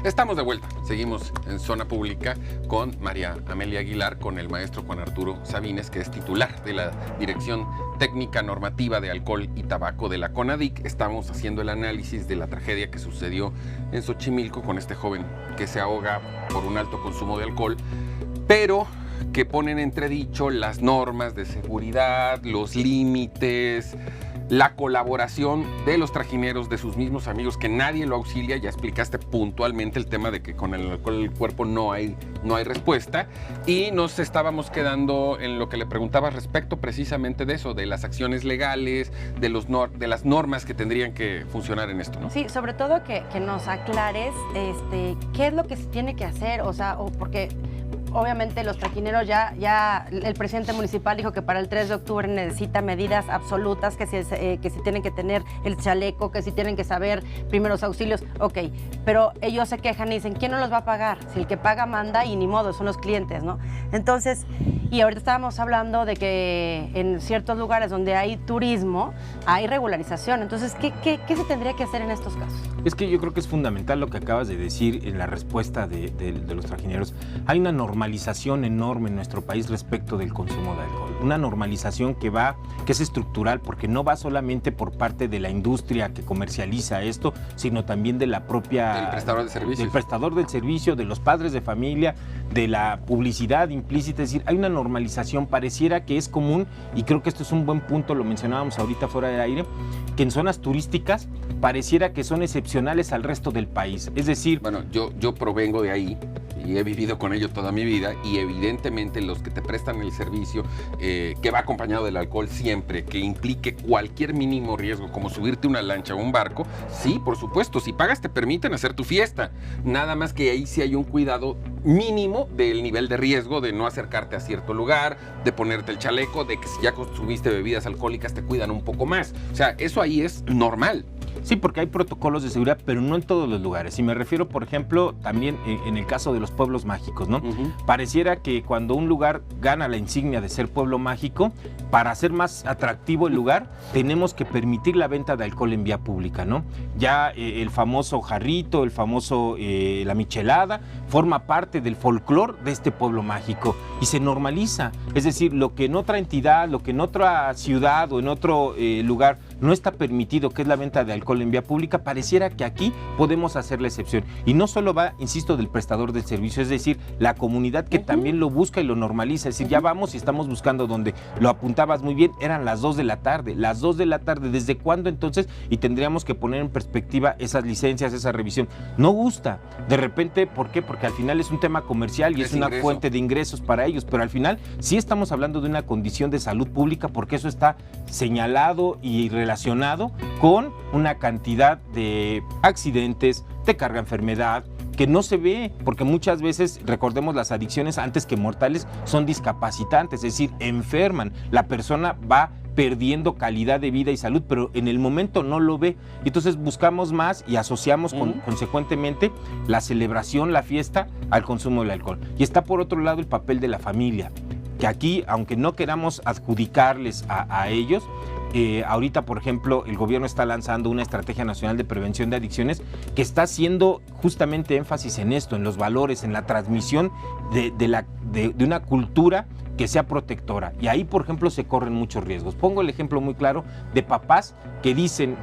Estamos de vuelta, seguimos en Zona Pública con María Amelia Aguilar, con el maestro Juan Arturo Sabines, que es titular de la Dirección Técnica Normativa de Alcohol y Tabaco de la CONADIC. Estamos haciendo el análisis de la tragedia que sucedió en Xochimilco con este joven que se ahoga por un alto consumo de alcohol, pero que ponen en entredicho las normas de seguridad, los límites, la colaboración de los trajineros, de sus mismos amigos, que nadie lo auxilia. Ya explicaste puntualmente el tema de que con el alcohol en el cuerpo no hay respuesta, y nos estábamos quedando en lo que le preguntaba respecto precisamente de eso, de las acciones legales, de las normas que tendrían que funcionar en esto, ¿no? Sí, sobre todo que nos aclares qué es lo que se tiene que hacer, porque obviamente los trajineros ya el presidente municipal dijo que para el 3 de octubre necesita medidas absolutas, que si tienen que tener el chaleco, que si tienen que saber primeros auxilios, ok, pero ellos se quejan y dicen, ¿quién no los va a pagar? Si el que paga manda y ni modo, son los clientes, ¿no? Entonces, y ahorita estábamos hablando de que en ciertos lugares donde hay turismo, hay regularización. Entonces, ¿qué se tendría que hacer en estos casos? Es que yo creo que es fundamental lo que acabas de decir en la respuesta de los trajineros. Hay una normalización enorme en nuestro país respecto del consumo de alcohol. Una normalización que es estructural, porque no va solamente por parte de la industria que comercializa esto, sino también de la propia... Del prestador de servicios. Del prestador del servicio, de los padres de familia, de la publicidad implícita. Es decir, hay una normalización, pareciera que es común, y creo que esto es un buen punto, lo mencionábamos ahorita fuera del aire, que en zonas turísticas pareciera que son excepcionales al resto del país. Es decir... Bueno, yo provengo de ahí y he vivido con ello toda mi vida, y evidentemente los que te prestan el servicio que va acompañado del alcohol siempre, que implique cualquier mínimo riesgo, como subirte a una lancha o un barco, sí, por supuesto, si pagas te permiten hacer tu fiesta, nada más que ahí sí hay un cuidado mínimo del nivel de riesgo, de no acercarte a cierto lugar, de ponerte el chaleco, de que si ya consumiste bebidas alcohólicas te cuidan un poco más. O sea, eso ahí es normal. Sí, porque hay protocolos de seguridad, pero no en todos los lugares. Y me refiero, por ejemplo, también en el caso de los pueblos mágicos, ¿no? Pareciera que cuando un lugar gana la insignia de ser pueblo mágico, para hacer más atractivo el lugar, tenemos que permitir la venta de alcohol en vía pública, ¿no? Ya el famoso jarrito, el famoso la michelada, forma parte del folclore de este pueblo mágico y se normaliza. Es decir, lo que en otra entidad, lo que en otra ciudad o en otro lugar no está permitido, que es la venta de alcohol en vía pública, pareciera que aquí podemos hacer la excepción. Y no solo va, insisto, del prestador del servicio, es decir, la comunidad que también lo busca y lo normaliza. Es decir, ya vamos y estamos buscando donde lo apuntabas muy bien, eran las 2 de la tarde. Las 2 de la tarde, ¿desde cuándo entonces? Y tendríamos que poner en perspectiva esas licencias, esa revisión. No gusta. De repente, ¿por qué? Porque al final es un tema comercial y es una fuente de ingresos para ellos, pero al final sí estamos hablando de una condición de salud pública, porque eso está señalado y relacionado con una cantidad de accidentes, de carga enfermedad, que no se ve, porque muchas veces, recordemos, las adicciones antes que mortales son discapacitantes, es decir, enferman, la persona va perdiendo calidad de vida y salud, pero en el momento no lo ve. Entonces buscamos más y asociamos consecuentemente la celebración, la fiesta, al consumo del alcohol. Y está por otro lado el papel de la familia, que aquí, aunque no queramos adjudicarles a ellos, ahorita, por ejemplo, el gobierno está lanzando una estrategia nacional de prevención de adicciones que está haciendo justamente énfasis en esto, en los valores, en la transmisión de una cultura que sea protectora. Y ahí, por ejemplo, se corren muchos riesgos. Pongo el ejemplo muy claro de papás que dicen,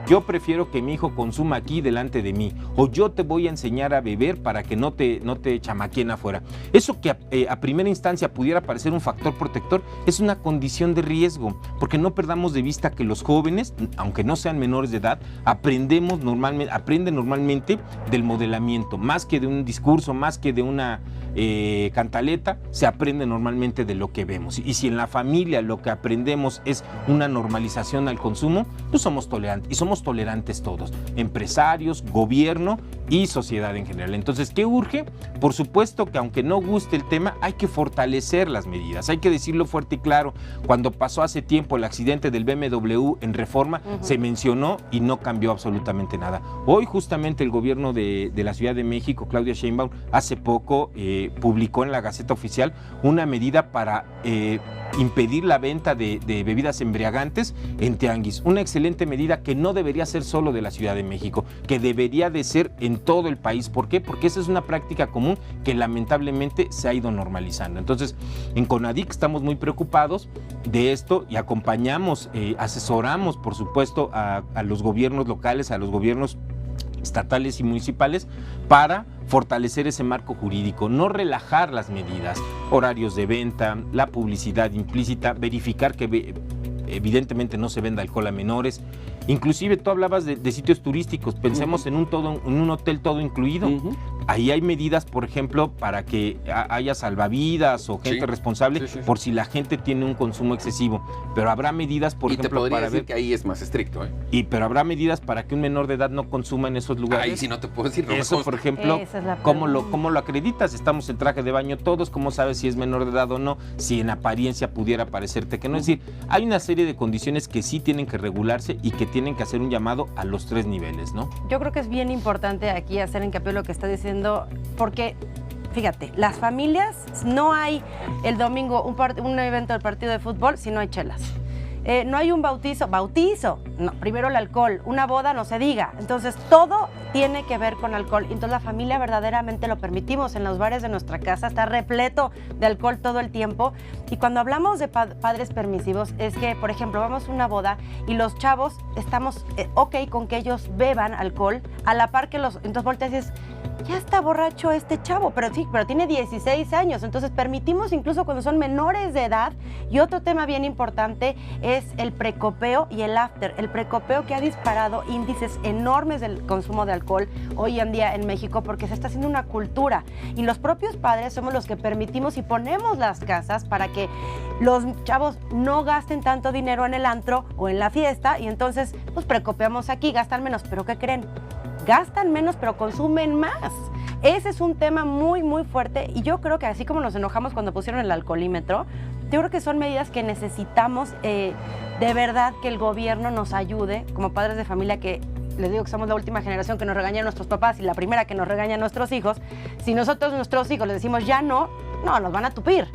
yo prefiero que mi hijo consuma aquí delante de mí, o yo te voy a enseñar a beber para que no te chamaqueen afuera. Eso que a primera instancia pudiera parecer un factor protector, es una condición de riesgo, porque no perdamos de vista que los jóvenes, aunque no sean menores de edad, aprenden normalmente del modelamiento, más que de un discurso, más que de una cantaleta, se aprende normalmente de lo que vemos. Y si en la familia lo que aprendemos es una normalización al consumo, pues somos tolerantes, y somos tolerantes todos, empresarios, gobierno y sociedad en general. Entonces, ¿qué urge? Por supuesto que aunque no guste el tema, hay que fortalecer las medidas, hay que decirlo fuerte y claro. Cuando pasó hace tiempo el accidente del BMW en Reforma, se mencionó y no cambió absolutamente nada. Hoy justamente el gobierno de la Ciudad de México, Claudia Sheinbaum, hace poco publicó en la Gaceta Oficial una medida medida para impedir la venta de bebidas embriagantes en tianguis. Una excelente medida que no debería ser solo de la Ciudad de México, que debería de ser en todo el país. ¿Por qué? Porque esa es una práctica común que lamentablemente se ha ido normalizando. Entonces, en CONADIC estamos muy preocupados de esto y acompañamos, asesoramos, por supuesto, a los gobiernos locales, a los gobiernos estatales y municipales para fortalecer ese marco jurídico, no relajar las medidas, horarios de venta, la publicidad implícita, verificar que evidentemente no se venda alcohol a menores. Inclusive tú hablabas de sitios turísticos, pensemos en un hotel todo incluido. Ahí hay medidas, por ejemplo, para que haya salvavidas o gente responsable por si la gente tiene un consumo excesivo. Pero habrá medidas, por ejemplo, te podría para decir ver que ahí es más estricto, pero habrá medidas para que un menor de edad no consuma en esos lugares. Ahí sí no te puedo decir. Eso, por ejemplo, ¿cómo lo acreditas? Estamos en traje de baño todos, ¿cómo sabes si es menor de edad o no? Si en apariencia pudiera parecerte que no. Es decir, hay una serie de condiciones que sí tienen que regularse y que tienen que hacer un llamado a los 3 niveles, ¿no? Yo creo que es bien importante aquí hacer hincapié en lo que está diciendo, porque fíjate, las familias, no hay el domingo un evento del partido de fútbol si no hay chelas. No hay un bautizo, no, primero el alcohol, una boda no se diga. Entonces todo tiene que ver con alcohol. Entonces la familia verdaderamente lo permitimos. En los bares de nuestra casa está repleto de alcohol todo el tiempo. Y cuando hablamos de padres permisivos es que, por ejemplo, vamos a una boda y los chavos estamos ok con que ellos beban alcohol a la par que entonces volteas y dices, ya está borracho este chavo, pero tiene 16 años, entonces permitimos incluso cuando son menores de edad. Y otro tema bien importante es el precopeo y el after. El precopeo que ha disparado índices enormes del consumo de alcohol hoy en día en México porque se está haciendo una cultura. Y los propios padres somos los que permitimos y ponemos las casas para que los chavos no gasten tanto dinero en el antro o en la fiesta y entonces pues precopeamos aquí, gastan menos, pero ¿qué creen? Gastan menos, pero consumen más. Ese es un tema muy, muy fuerte y yo creo que así como nos enojamos cuando pusieron el alcoholímetro, yo creo que son medidas que necesitamos de verdad que el gobierno nos ayude como padres de familia, que les digo que somos la última generación que nos regañan a nuestros papás y la primera que nos regaña a nuestros hijos. Si nosotros a nuestros hijos les decimos ya no, nos van a tupir.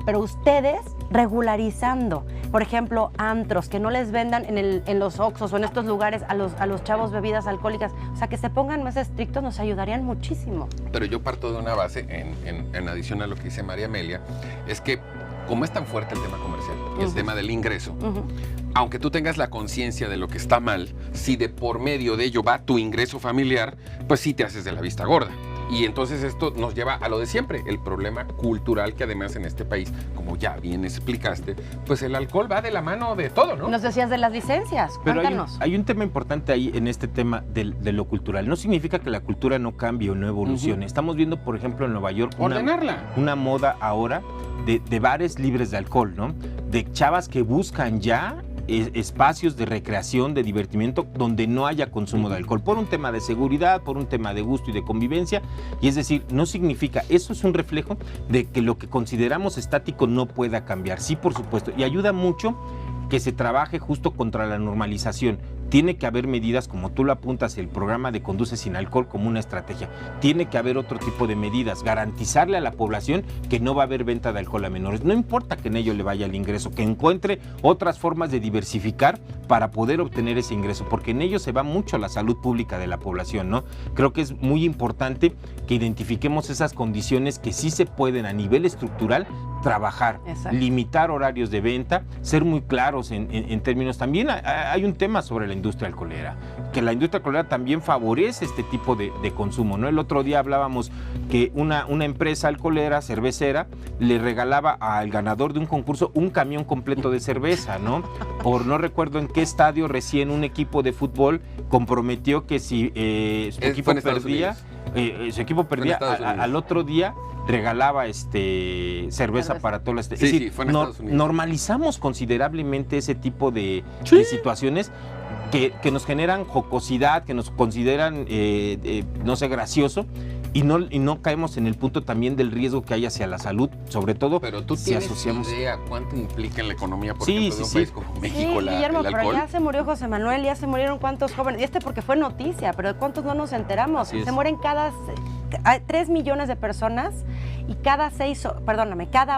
Pero ustedes regularizando, por ejemplo, antros, que no les vendan en los Oxxos o en estos lugares a los chavos bebidas alcohólicas, o sea, que se pongan más estrictos, nos ayudarían muchísimo. Pero yo parto de una base, en adición a lo que dice María Amelia, es que como es tan fuerte el tema comercial, el tema del ingreso, aunque tú tengas la conciencia de lo que está mal, si de por medio de ello va tu ingreso familiar, pues sí te haces de la vista gorda. Y entonces esto nos lleva a lo de siempre, el problema cultural que además en este país, como ya bien explicaste, pues el alcohol va de la mano de todo, ¿no? Nos decías de las licencias, pero cuéntanos. Hay un tema importante ahí en este tema de lo cultural. No significa que la cultura no cambie o no evolucione. Estamos viendo, por ejemplo, en Nueva York una moda ahora de bares libres de alcohol, ¿no? De chavas que buscan ya espacios de recreación, de divertimiento, donde no haya consumo de alcohol, por un tema de seguridad, por un tema de gusto y de convivencia. Y es decir, no significa, eso es un reflejo de que lo que consideramos estático no pueda cambiar. Sí, por supuesto, y ayuda mucho que se trabaje justo contra la normalización. Tiene que haber medidas, como tú lo apuntas, el programa de Conduce Sin Alcohol como una estrategia. Tiene que haber otro tipo de medidas, garantizarle a la población que no va a haber venta de alcohol a menores. No importa que en ello le vaya el ingreso, que encuentre otras formas de diversificar para poder obtener ese ingreso, porque en ello se va mucho la salud pública de la población, ¿no? Creo que es muy importante que identifiquemos esas condiciones que sí se pueden a nivel estructural trabajar. Exacto. Limitar horarios de venta, ser muy claros en términos. También hay un tema sobre la industria alcoholera, que la industria alcoholera también favorece este tipo de consumo, ¿no? El otro día hablábamos que una empresa alcoholera, cervecera, le regalaba al ganador de un concurso un camión completo de cerveza, ¿no? Por no recuerdo en qué estadio recién un equipo de fútbol comprometió que si su equipo perdía, al otro día regalaba cerveza para todas las... Sí, es decir, fue en Estados Unidos. Normalizamos considerablemente ese tipo de situaciones que nos generan jocosidad, que nos consideran, no sé, gracioso, y no caemos en el punto también del riesgo que hay hacia la salud, sobre todo. Pero tú si asociamos idea cuánto implica en la economía, por ejemplo, de un país como México, Guillermo, el alcohol. Pero ya se murió José Manuel, ya se murieron cuántos jóvenes, y porque fue noticia, pero de cuántos no nos enteramos. Se mueren hay 3 millones de personas y cada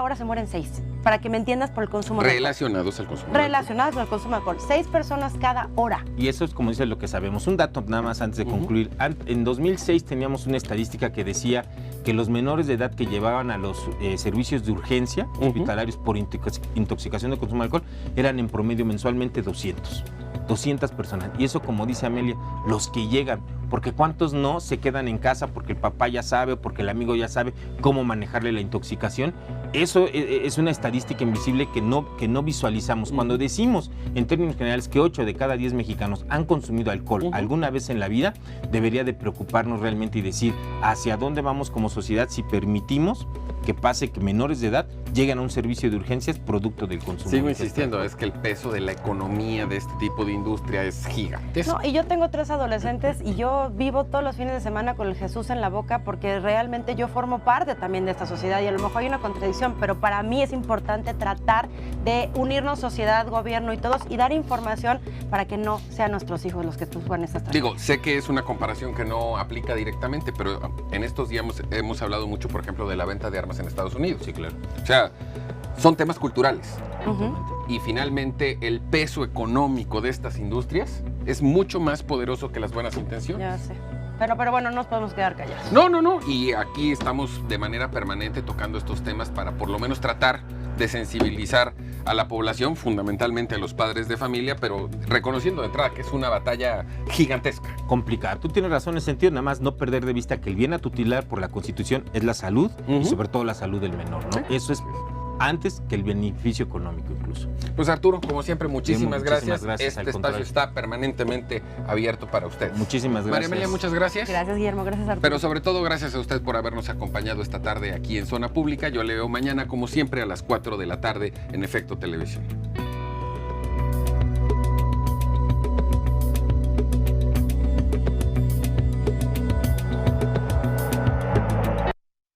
hora se mueren 6. para que me entiendas, por el consumo de alcohol. Relacionados al consumo de alcohol. Relacionadas con el consumo de alcohol. 6 personas cada hora. Y eso es, como dice, lo que sabemos. Un dato nada más antes de concluir. En 2006 teníamos una estadística que decía que los menores de edad que llevaban a los servicios de urgencia hospitalarios por intoxicación de consumo de alcohol eran en promedio mensualmente 200 personas. Y eso, como dice Amelia, los que llegan, porque cuántos no se quedan en casa porque el papá ya sabe o porque el amigo ya sabe cómo manejarle la intoxicación. Eso es una estadística invisible que no visualizamos. Cuando decimos en términos generales que 8 de cada 10 mexicanos han consumido alcohol alguna vez en la vida, debería de preocuparnos realmente y decir hacia dónde vamos como sociedad si permitimos que pase que menores de edad lleguen a un servicio de urgencias producto del consumo. Sigo insistiendo, es que el peso de la economía de este tipo de industria es gigantesco. No, y yo tengo 3 adolescentes y yo vivo todos los fines de semana con el Jesús en la boca porque realmente yo formo parte también de esta sociedad y a lo mejor hay una contradicción, pero para mí es importante tratar de unirnos sociedad, gobierno y todos y dar información para que no sean nuestros hijos los que sufran estas tragedias. Digo, sé que es una comparación que no aplica directamente, pero en estos días hemos hablado mucho, por ejemplo, de la venta de armas en Estados Unidos. Sí, claro. O sea, son temas culturales. Y finalmente el peso económico de estas industrias es mucho más poderoso que las buenas intenciones. Ya sé. Pero bueno, no nos podemos quedar callados. No. Y aquí estamos de manera permanente tocando estos temas para por lo menos tratar de sensibilizar a la población, fundamentalmente a los padres de familia, pero reconociendo de entrada que es una batalla gigantesca. Complicada. Tú tienes razón en ese sentido, nada más no perder de vista que el bien a tutelar por la Constitución es la salud y sobre todo la salud del menor, ¿no? Sí. Eso es antes que el beneficio económico incluso. Pues Arturo, como siempre, muchísimas gracias. Este espacio está permanentemente abierto para usted. Muchísimas gracias. María Amelia, muchas gracias. Gracias, Guillermo. Gracias, Arturo. Pero sobre todo, gracias a usted por habernos acompañado esta tarde aquí en Zona Pública. Yo le veo mañana, como siempre, a las 4 de la tarde en Efecto Televisión.